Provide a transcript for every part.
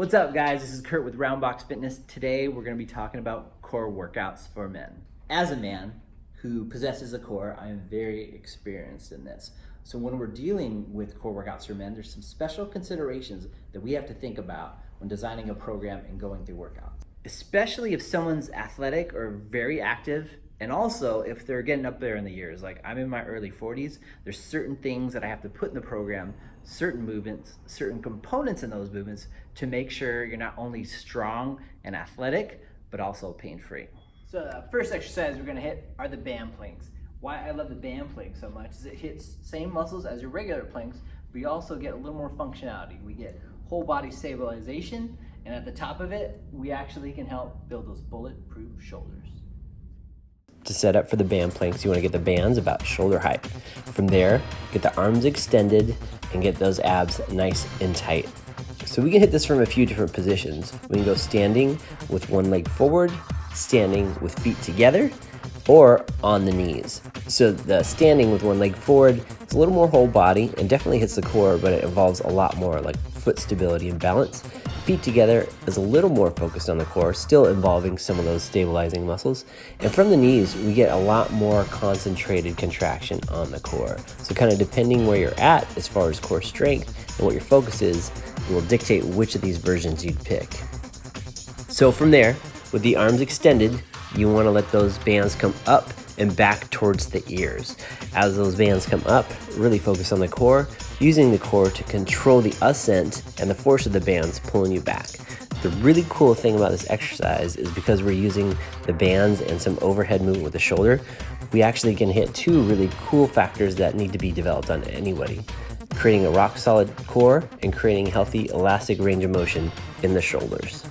What's up, guys? This is Curt with Roundbox Fitness. Today we're going to be talking about core workouts for men. As a man who possesses a core, I am very experienced in this. So when we're dealing with core workouts for men, there's some special considerations that we have to think about when designing a program and going through workouts. Especially if someone's athletic or very active, and also if they're getting up there in the years. Like I'm in my early 40s, there's certain things that I have to put in the program, certain movements, certain components in those movements to make sure you're not only strong and athletic, but also pain-free. So the first exercise we're gonna hit are the band planks. Why I love the band plank so much is it hits same muscles as your regular planks, but you also get a little more functionality. We get whole body stabilization, and at the top of it, we actually can help build those bulletproof shoulders. To set up for the band planks, you want to get the bands about shoulder height. From there, get the arms extended and get those abs nice and tight. So we can hit this from a few different positions. We can go standing with one leg forward, standing with feet together, or on the knees. So the standing with one leg forward, it's a little more whole body and definitely hits the core, but it involves a lot more like foot stability and balance. Feet together is a little more focused on the core, still involving some of those stabilizing muscles. And from the knees, we get a lot more concentrated contraction on the core. So kind of depending where you're at as far as core strength and what your focus is, it will dictate which of these versions you'd pick. So from there, with the arms extended, you want to let those bands come up and back towards the ears. As those bands come up, really focus on the core, using the core to control the ascent and the force of the bands pulling you back. The really cool thing about this exercise is because we're using the bands and some overhead movement with the shoulder, we actually can hit two really cool factors that need to be developed on anybody: creating a rock solid core and creating healthy elastic range of motion in the shoulders.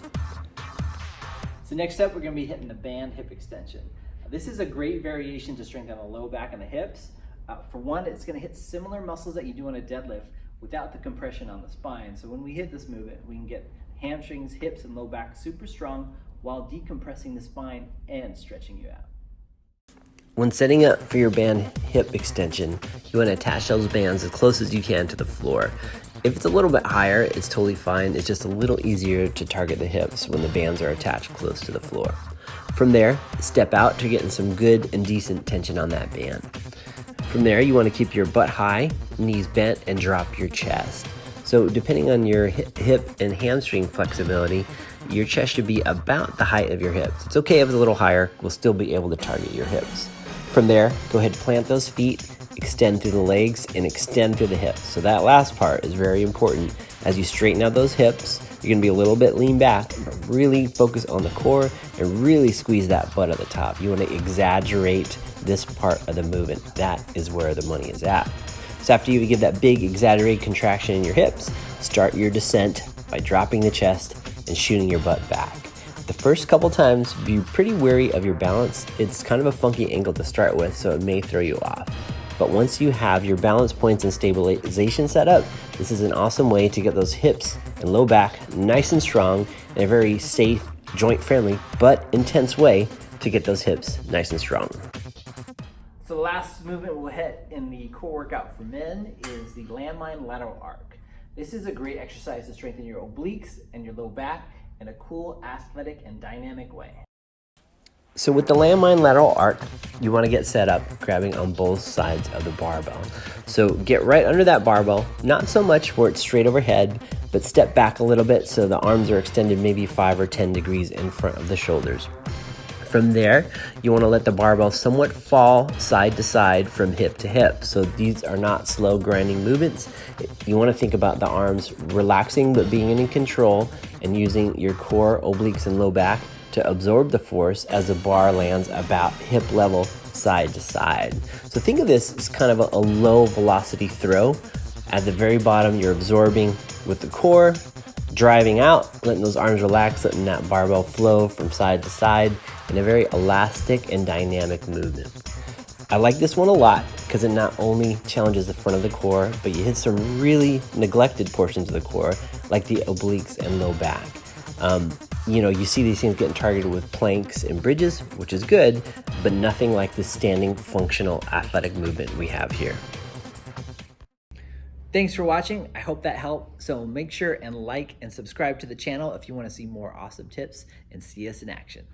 So next up, we're going to be hitting the band hip extension. This is a great variation to strengthen the low back and the hips. For one, it's going to hit similar muscles that you do on a deadlift without the compression on the spine. So when we hit this movement, we can get hamstrings, hips, and low back super strong while decompressing the spine and stretching you out. When setting up for your band hip extension, you want to attach those bands as close as you can to the floor. If it's a little bit higher, it's totally fine. It's just a little easier to target the hips when the bands are attached close to the floor. From there, step out to get in some good and decent tension on that band. From there, you want to keep your butt high, knees bent, and drop your chest. So depending on your hip and hamstring flexibility, your chest should be about the height of your hips. It's okay if it's a little higher, we'll still be able to target your hips. From there, go ahead and plant those feet, extend through the legs, and extend through the hips. So that last part is very important. As you straighten out those hips, you're gonna be a little bit lean back, but really focus on the core and really squeeze that butt at the top. You wanna exaggerate this part of the movement. That is where the money is at. So after you give that big exaggerated contraction in your hips, start your descent by dropping the chest and shooting your butt back. The first couple times, be pretty wary of your balance. It's kind of a funky angle to start with, so it may throw you off. But once you have your balance points and stabilization set up, this is an awesome way to get those hips and low back nice and strong in a very safe, joint-friendly, but intense way to get those hips nice and strong. So the last movement we'll hit in the core workout for men is the Landmine Lateral Art. This is a great exercise to strengthen your obliques and your low back in a cool, athletic, and dynamic way. So with the Landmine Lateral Art, you want to get set up grabbing on both sides of the barbell. So get right under that barbell, not so much where it's straight overhead, but step back a little bit so the arms are extended maybe 5 or 10 degrees in front of the shoulders. From there, you want to let the barbell somewhat fall side to side from hip to hip. So these are not slow grinding movements. You want to think about the arms relaxing but being in control and using your core, obliques, and low back to absorb the force as the bar lands about hip level side to side. So think of this as kind of a low velocity throw. At the very bottom, you're absorbing with the core, driving out, letting those arms relax, letting that barbell flow from side to side in a very elastic and dynamic movement. I like this one a lot because it not only challenges the front of the core, but you hit some really neglected portions of the core, like the obliques and low back. You see these things getting targeted with planks and bridges, which is good, but nothing like the standing functional athletic movement we have here. Thanks for watching. I hope that helped. So make sure and like and subscribe to the channel if you want to see more awesome tips and see us in action.